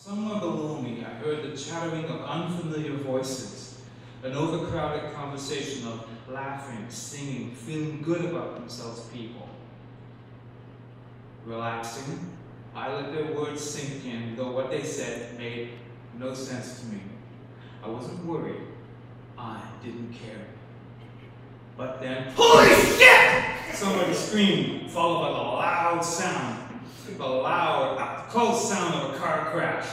Somewhere below me, I heard the chattering of unfamiliar voices, an overcrowded conversation of laughing, singing, feeling good about themselves people. Relaxing, I let their words sink in, though what they said made no sense to me. I wasn't worried. I didn't care. But then, holy shit! Somebody screamed, followed by the loud sound. The loud, close sound of a car crash.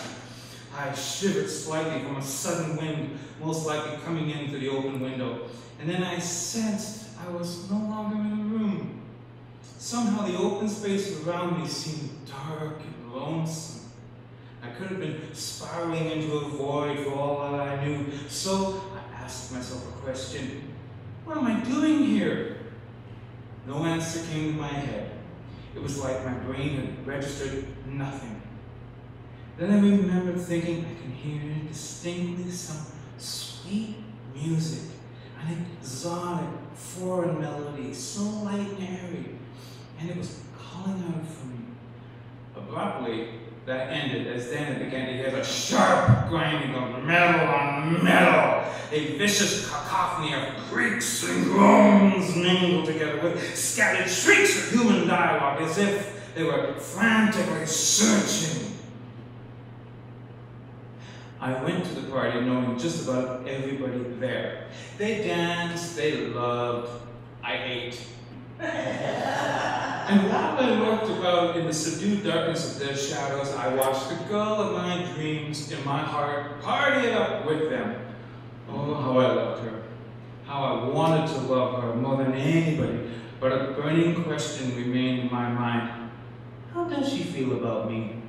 I shivered slightly from a sudden wind, most likely coming in through the open window. And then I sensed I was no longer in the room. Somehow the open space around me seemed dark and lonesome. I could have been spiraling into a void for all that I knew. So I asked myself a question. What am I doing here? No answer came to my head. It was like my brain had registered nothing. Then I remembered thinking I can hear distinctly some sweet music, an exotic foreign melody, so light and airy, and it was calling out for me. Abruptly, that ended as then I began to hear the sharp grinding of metal on metal, a vicious cacophony of creaks and groans mingled together with scattered shrieks of human dialogue as if they were frantically searching. I went to the party knowing just about everybody there. They danced, they loved, I ate. And while I lurked about in the subdued darkness of their shadows, I watched the girl of my dreams in my heart party it up with them. Oh, how I loved her. How I wanted to love her more than anybody. But a burning question remained in my mind. How does she feel about me?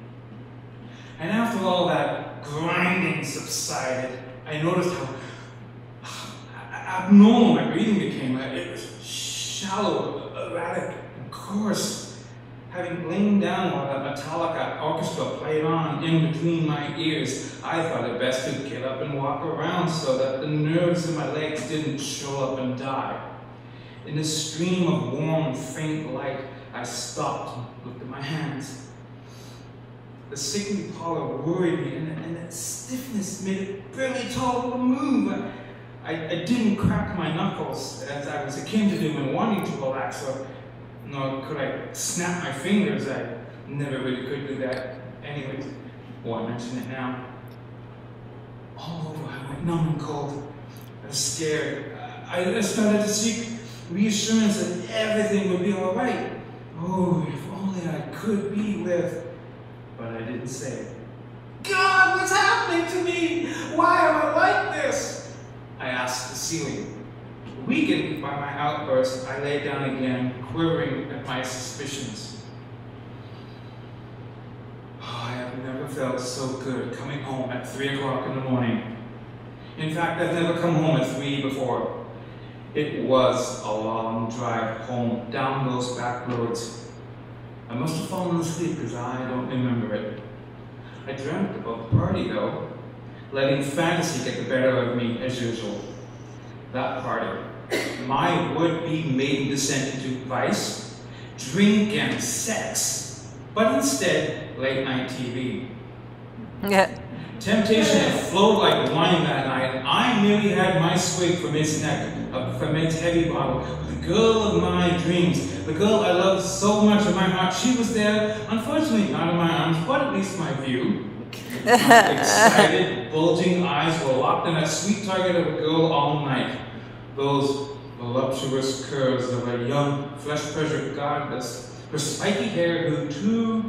And after all that grinding subsided, I noticed how abnormal my breathing became. It was shallow, erratic, and coarse. Having lain down while that Metallica orchestra played on in between my ears, I thought it best to get up and walk around so that the nerves in my legs didn't show up and die. In a stream of warm, faint light, I stopped and looked at my hands. The sickly pallor worried me, and that stiffness made it barely tolerable to move. I didn't crack my knuckles, as I was akin to do when wanting to relax, nor could I snap my fingers. I never really could do that. Anyways, I mention it now. All over, I went numb and cold. I was scared. I started to seek reassurance that everything would be all right. Oh, if only I could be with. But I didn't say it. God, what's happening to me? Why am I like this? I asked the ceiling. Weakened by my outburst, I lay down again, quivering at my suspicions. Oh, I have never felt so good coming home at 3 o'clock in the morning. In fact, I've never come home at 3 before. It was a long drive home down those back roads. I must have fallen asleep because I don't remember it. I dreamt about the party though, letting fantasy get the better of me as usual. That party, my would-be maiden descent into vice, drink and sex, but instead late night TV. Yeah. Temptation had flowed like wine that night, and I nearly had my swig from its neck, from its heavy bottle. The girl of my dreams, the girl I loved so much in my heart, she was there, unfortunately not in my arms, but at least my view. My excited, bulging eyes were locked in that sweet target of a girl all night. Those voluptuous curves of a young, flesh-pleasured goddess. Her spiky hair grew two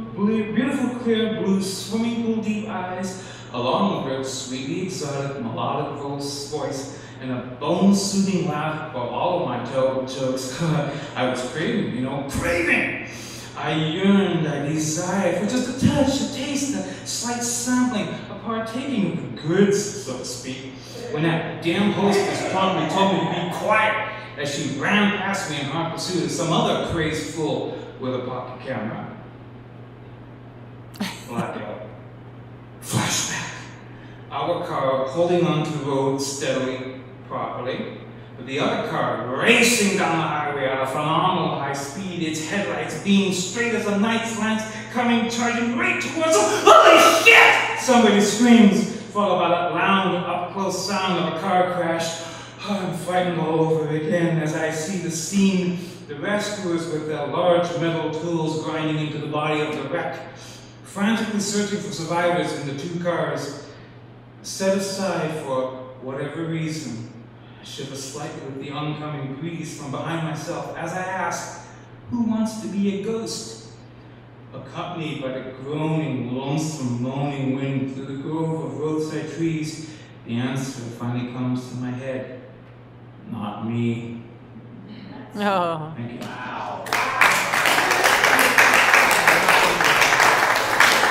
beautiful, clear blue swimming pool deep eyes, along with her sweetly exotic, melodic voice, and a bone-soothing laugh for all of my jokes. I was craving, craving! I yearned, I desired for just a touch, a taste, a slight sampling, a partaking of the goods, so to speak, when that damn hostess promptly told me to be quiet as she ran past me in hot pursuit of some other crazed fool with a pocket camera. Blackout. Flashback. Our car holding onto the road steadily, properly, with the other car racing down the highway at a phenomenal high speed, its headlights being straight as a knight's lance, coming charging right towards us. Holy shit! Somebody screams, followed by that loud, up-close sound of a car crash. I'm frightened all over again as I see the scene. The rescuers with their large metal tools grinding into the body of the wreck, frantically searching for survivors in the two cars. Set aside for whatever reason, I shiver slightly with the oncoming breeze from behind myself as I ask, who wants to be a ghost? Accompanied by the groaning, lonesome, moaning wind through the grove of roadside trees, the answer finally comes to my head. Not me. Oh. Thank you. Wow.